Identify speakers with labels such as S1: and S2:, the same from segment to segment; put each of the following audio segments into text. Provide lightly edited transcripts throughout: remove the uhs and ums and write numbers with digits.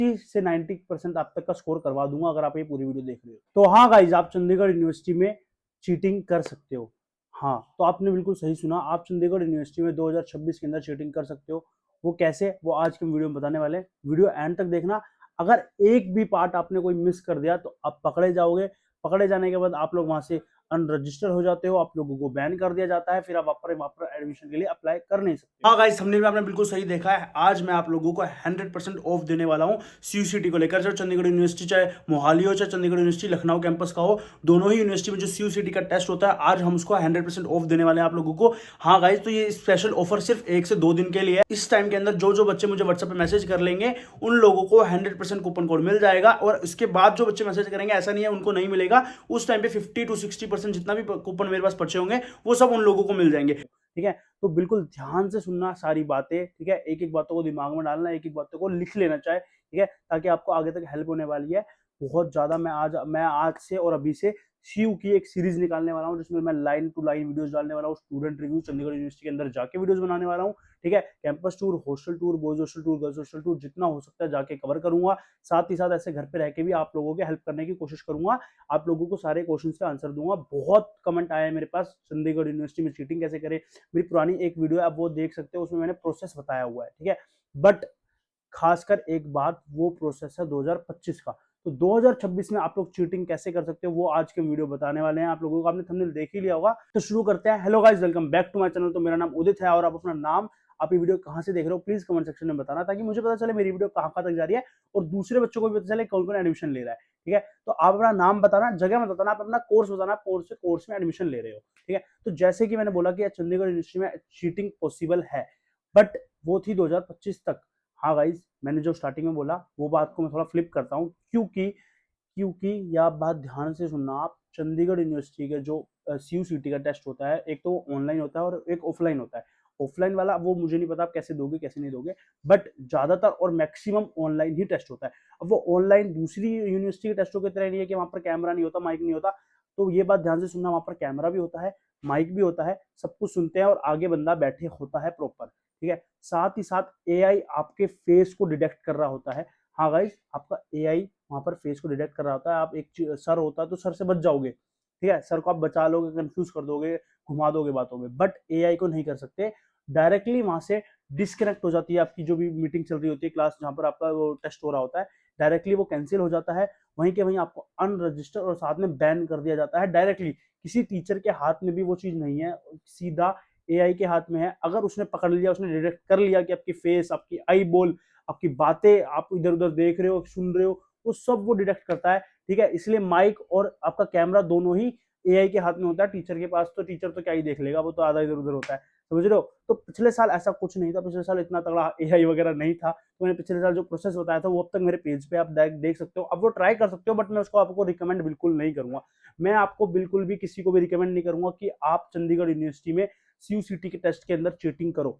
S1: से 90% आप तक का स्कोर करवा दूंगा अगर आप ये पूरी वीडियो देख रहे हो। तो हाँ गाइज, आप चंडीगढ़ यूनिवर्सिटी में चीटिंग कर सकते हो। हाँ, तो आपने बिल्कुल सही सुना, आप चंडीगढ़ यूनिवर्सिटी में 2026 के अंदर चीटिंग कर सकते हो। वो कैसे, वो आज के वीडियो में बताने वाले हैं। वीडियो एंड तक देखना। अगर एक भी पार्ट आपने कोई मिस कर दिया तो आप पकड़े जाओगे। पकड़े जाने के बाद आप लोग वहां से अनरजिस्टर हो जाते हो, आप लोगों को बैन कर दिया जाता है, फिर आप वहां पर एडमिशन के लिए अप्लाई कर नहीं सकते। हाँ गाइस, हमने में आपने बिल्कुल सही देखा है। आज मैं आप लोगों को 100% ऑफ देने वाला हूं सीयूसीटी को लेकर। चाहे चंडीगढ़ यूनिवर्सिटी, चाहे मोहाली हो, चाहे चंडीगढ़ यूनिवर्सिटी लखनऊ कैंपस का हो, दोनों ही यूनिवर्सिटी में जो सीयूसीटी का टेस्ट होता है, आज हम उसको 100% ऑफ देने वाले हैं आप लोगों को। हाँ गाइस, तो ये स्पेशल ऑफर सिर्फ 1 से 2 दिन के लिए है। इस टाइम के अंदर जो जो बच्चे मुझे व्हाट्सएप पे मैसेज कर लेंगे उन लोगों को 100% कूपन कोड मिल जाएगा, और इसके बाद जो बच्चे मैसेज करेंगे ऐसा नहीं है उनको नहीं मिलेगा। उस टाइम पे 50 to 60% जितना भी कूपन मेरे पास पर्चे होंगे वो सब उन लोगों को मिल जाएंगे। ठीक है, तो बिल्कुल ध्यान से सुनना सारी बातें। ठीक है, एक एक बातों को दिमाग में डालना, एक एक बातों को लिख लेना चाहे। ठीक है, ताकि आपको आगे तक हेल्प होने वाली है बहुत ज्यादा। मैं आज से और अभी से सीयू की एक सीरीज निकालने वाला हूँ, जिसमें मैं लाइन टू लाइन वीडियोस डालने वाला हूँ। स्टूडेंट रिव्यू, चंडीगढ़ यूनिवर्सिटी के अंदर जाके वीडियोस बनाने वाला हूँ। ठीक है, campus tour, hostel tour, boys hostel tour, girls hostel tour, जितना हो सकता है जाके कवर करूंगा। साथ ही साथ ऐसे घर पे रह के भी आप लोगों की हेल्प करने की कोशिश करूंगा। आप लोगों को सारे क्वेश्चंस का आंसर दूंगा। बहुत कमेंट आया है मेरे पास, चंडीगढ़ यूनिवर्सिटी में चीटिंग कैसे करें। मेरी पुरानी एक वीडियो है, आप वो देख सकते हो, उसमें मैंने प्रोसेस बताया हुआ है। ठीक है, बट खासकर एक बात, वो प्रोसेस है 2025 का। तो 2026 में आप लोग चीटिंग कैसे कर सकते हो वो आज के वीडियो बताने वाले हैं आप लोगों को। आपने थंबनेल देख ही लिया होगा, तो शुरू करते हैं। Hello guys, welcome back to my channel. तो मेरा नाम उदित है, और आप अपना नाम, आप ये वीडियो कहां से देख रहे हो, प्लीज कमेंट सेक्शन में बताना, ताकि मुझे पता चले मेरी वीडियो कहां कहां तक जा रही है, और दूसरे बच्चों को भी पता चले कौन कौन एडमिशन ले रहा है। ठीक है, तो आप अपना नाम बताना, जगह मत बताना, आप अपना कोर्स बताना, कोर्स में एडमिशन ले रहे हो। ठीक है, तो जैसे कि मैंने बोला कि चंडीगढ़ यूनिवर्सिटी में चीटिंग पॉसिबल है, बट वो थी 2025 तक। हाँ गाइज, मैंने जो स्टार्टिंग में बोला वो बात को मैं थोड़ा फ्लिप करता हूँ, क्योंकि क्योंकि यह बात ध्यान से सुनना आप। चंडीगढ़ यूनिवर्सिटी का जो सीयूसीटी का टेस्ट होता है, एक तो ऑनलाइन होता है और एक ऑफलाइन होता है। ऑफलाइन वाला वो मुझे नहीं पता आप कैसे दोगे कैसे नहीं दोगे, बट ज्यादातर और मैक्सिमम ऑनलाइन ही टेस्ट होता है। अब वो ऑनलाइन दूसरी यूनिवर्सिटी के टेस्टों की तरह नहीं है कि वहां पर कैमरा नहीं होता, माइक नहीं होता। तो ये बात ध्यान से सुनना, वहां पर कैमरा भी होता है, माइक भी होता है, सब कुछ सुनते हैं, और आगे बंदा बैठे होता है प्रॉपर। ठीक है, साथ ही साथ एआई आपके फेस को डिटेक्ट कर रहा होता है। हाँ गाइस, आपका एआई वहां पर फेस को डिटेक्ट कर रहा होता है। आप एक सर होता है तो सर से बच जाओगे। ठीक है, सर को आप बचा लोगे, कंफ्यूज कर दोगे, घुमा दोगे बातों में, बट एआई को नहीं कर सकते। डायरेक्टली वहां से डिस्कनेक्ट हो जाती है आपकी जो भी मीटिंग चल रही होती है, क्लास जहां पर आपका वो टेस्ट हो रहा होता है, डायरेक्टली वो कैंसिल हो जाता है। वहीं के वहीं आपको अनरजिस्टर और साथ में बैन कर दिया जाता है डायरेक्टली। किसी टीचर के हाथ में भी वो चीज नहीं है, सीधा एआई के हाथ में है। अगर उसने पकड़ लिया, उसने डिटेक्ट कर लिया कि आपकी फेस, आपकी आई बॉल, आपकी बातें, आप इधर उधर देख रहे हो, सुन रहे हो, वो सब वो डिटेक्ट करता है। ठीक है, इसलिए माइक और आपका कैमरा दोनों ही एआई के हाथ में होता है। टीचर के पास तो टीचर तो क्या ही देख लेगा, वो तो आधा इधर उधर होता है, समझ रहे हो। तो पिछले साल ऐसा कुछ नहीं था, पिछले साल इतना तगड़ा एआई वगैरह नहीं था। तो मैंने पिछले साल जो प्रोसेस बताया था वो अब तक मेरे पेज पे आप देख सकते हो। अब वो ट्राई कर सकते हो, बट मैं उसको आपको रिकमेंड बिल्कुल नहीं करूंगा। मैं आपको बिल्कुल भी किसी को भी रिकमेंड नहीं करूंगा कि आप चंडीगढ़ यूनिवर्सिटी में सीयूसीटी के टेस्ट के अंदर चीटिंग करो।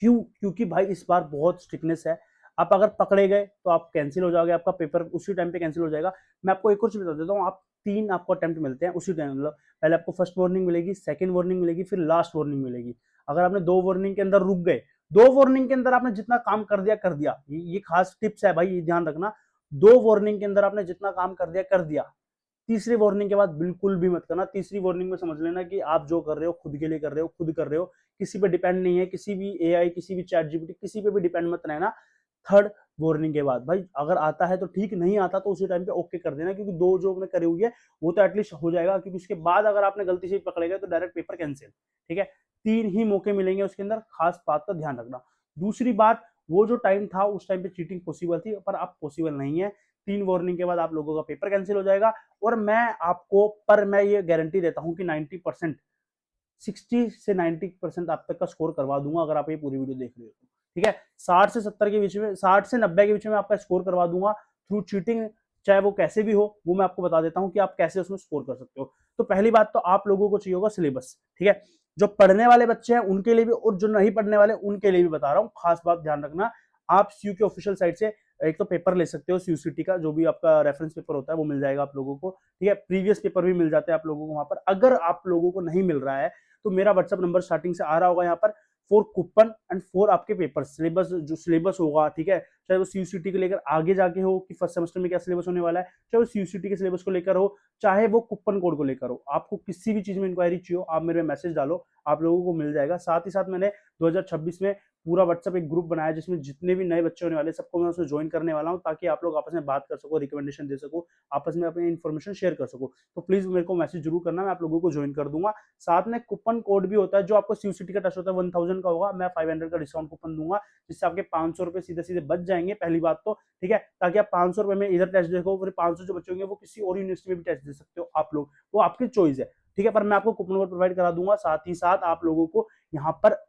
S1: क्यों? क्योंकि भाई इस बार बहुत स्ट्रिक्टनेस है। आप अगर पकड़े गए तो आप कैंसिल हो जाओगे, आपका पेपर उसी टाइम पे कैंसिल हो जाएगा। मैं आपको एक और चीज बता देता हूँ, आप 3 आपको अटेम्प्ट मिलते हैं उसी टाइम। मतलब पहले आपको फर्स्ट वार्निंग मिलेगी, सेकंड वार्निंग मिलेगी, फिर लास्ट वार्निंग मिलेगी। अगर आपने 2 वार्निंग के अंदर रुक गए, 2 वार्निंग के अंदर आपने जितना काम कर दिया, ये खास टिप्स है भाई, ये ध्यान रखना। 2 वार्निंग के अंदर आपने जितना काम कर दिया। तीसरी वार्निंग के बाद बिल्कुल भी मत करना। तीसरी वार्निंग में समझ लेना कि आप जो कर रहे हो खुद के लिए कर रहे हो, खुद कर रहे हो, किसी पे डिपेंड नहीं है, किसी भी एआई, किसी भी चैट जीपीटी, किसी पे भी डिपेंड मत रहना। थर्ड वार्निंग के बाद भाई अगर आता है तो ठीक, नहीं आता तो उसी टाइम पे ओके कर देना, क्योंकि 2 जो आपने करी हुई है वो तो एटलीस्ट हो जाएगा, क्योंकि उसके बाद अगर आपने गलती से पकड़े गए तो डायरेक्ट पेपर कैंसिल। ठीक है, 3 ही मौके मिलेंगे उसके अंदर, खास बात का ध्यान रखना। दूसरी बात, वो जो टाइम था उस टाइम पे चीटिंग पॉसिबल थी, पर अब पॉसिबल नहीं है। 3 वार्निंग के बाद आप लोगों का पेपर कैंसिल हो जाएगा। और मैं ये गारंटी देता हूं कि 90%, 60 से 90% आप तक का स्कोर करवा दूंगा अगर आप ये पूरी वीडियो देख रहे हो तो। ठीक है, 60 से 70 के बीच में, 60 से 90 के बीच में आपका स्कोर करवा दूंगा थ्रू चीटिंग। चाहे वो कैसे भी हो, वो मैं आपको बता देता हूं कि आप कैसे उसमें स्कोर कर सकते हो। तो पहली बात तो आप लोगों को चाहिए होगा सिलेबस। ठीक है, जो पढ़ने वाले बच्चे हैं उनके लिए भी, और जो नहीं पढ़ने वाले उनके लिए भी बता रहा हूँ, खास बात ध्यान रखना। आप सीयू के ऑफिशियल साइट से एक तो पेपर ले सकते हो, सीयूसीटी का जो भी आपका रेफरेंस पेपर होता है वो मिल जाएगा आप लोगों को। ठीक है, प्रीवियस पेपर भी मिल जाते हैं आप लोगों को वहां पर। अगर आप लोगों को नहीं मिल रहा है तो मेरा व्हाट्सएप नंबर स्टार्टिंग से आ रहा होगा यहाँ पर, 4 कूपन एंड 4 आपके पेपर सिलेबस, जो सिलेबस होगा। ठीक है, चाहे वो सीयूसीटी को लेकर आगे जाके हो कि फर्स्ट सेमेस्टर में क्या सिलेबस होने वाला है, चाहे वो सीयूसीटी के सिलेबस को लेकर हो, चाहे वो कूपन कोड को लेकर हो, आपको किसी भी चीज में इंक्वायरी चाहिए हो आप मेरे मैसेज डालो, आप लोगों को मिल जाएगा। साथ ही साथ मैंने 2026 में पूरा व्हाट्सएप एक ग्रुप बनाया जिसमें जितने भी नए बच्चे होने वाले सबको मैं उसमें ज्वाइन करने वाला हूँ, ताकि आप लोग आपस में बात कर सको, रिकमेंडेशन दे सको, आपस में अपनी इन्फॉर्मेशन शेयर कर सको। तो प्लीज मेरे को मैसेज जरूर करना, मैं आप लोगों को ज्वाइन कर दूंगा। साथ में कूपन कोड भी होता है, जो आपको सीयूसीटी का टच होता है 1000 का होगा, मैं 500 का डिस्काउंट कूपन दूंगा, जिससे आपके 500 रुपए सीधे सीधे बच जाएंगे पहली बात तो, ठीक है, ताकि आप 500 रुपए में इधर टेस्ट देखो, फिर 500 जो बचे होंगे वो किसी और यूनिवर्सिटी में भी टेस्ट दे सकते हो आप लोग, वो आपकी चॉइस है, ठीक है, पर मैं आपको कूपन कोड प्रोवाइड करा दूंगा। साथ ही साथ आप लोगों को यहाँ पर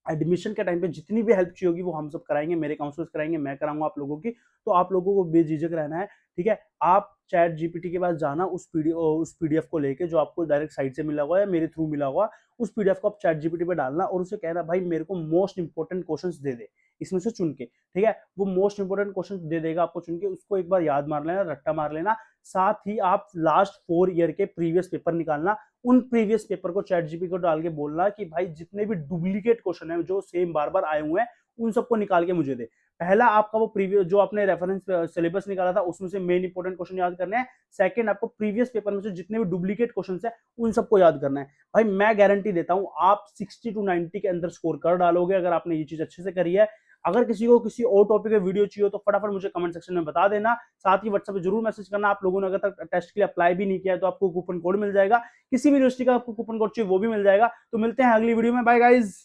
S1: एडमिशन के टाइम पे जितनी भी हेल्प चाहिए होगी वो हम सब कराएंगे, मेरे काउंसलर्स कराएंगे, मैं कराऊंगा आप लोगों की। तो आप लोगों को बेझिझक रहना है, ठीक है। आप चैट जीपीटी के पास जाना, उस पीडीएफ को लेके जो आपको डायरेक्ट साइट से मिला हुआ है, मेरे थ्रू मिला हुआ, उस पीडीएफ को आप चैट जीपीटी पे डालना और उसे कहना भाई मेरे को मोस्ट इंपॉर्टेंट क्वेश्चंस दे दे इसमें से चुन के, ठीक है। वो मोस्ट इंपॉर्टेंट क्वेश्चन दे देगा आपको चुन के, उसको एक बार याद मार लेना, रट्टा मार लेना। साथ ही आप लास्ट 4 ईयर के प्रीवियस पेपर निकालना, उन प्रीवियस पेपर को चैट जीपीटी को डाल के बोलना कि भाई जितने भी डुप्लीकेट क्वेश्चन है जो सेम बार बार आए हुए हैं उन सबको निकाल के मुझे दे। पहला आपका वो प्रीवियस जो आपने रेफरेंस सिलेबस निकाला था उसमें से मेन इंपॉर्टेंट क्वेश्चन याद करने हैं। सेकंड आपको प्रीवियस पेपर में से जितने भी डुप्लीकेट क्वेश्चन है उन सबको याद करना है। भाई मैं गारंटी देता हूं आप 60 to 90 के अंदर स्कोर कर डालोगे अगर आपने ये चीज अच्छे से करी है। अगर किसी को किसी और टॉपिक पे वीडियो चाहिए तो फटाफट मुझे कमेंट सेक्शन में बता देना। साथ ही व्हाट्सएप पे जरूर मैसेज करना। आप लोगों ने अगर तक टेस्ट के लिए अप्लाई भी नहीं किया है तो आपको कूपन कोड मिल जाएगा, किसी भी यूनिवर्सिटी का आपको कूपन कोड चाहिए वो भी मिल जाएगा। तो मिलते हैं अगली वीडियो में, बाय गाइज।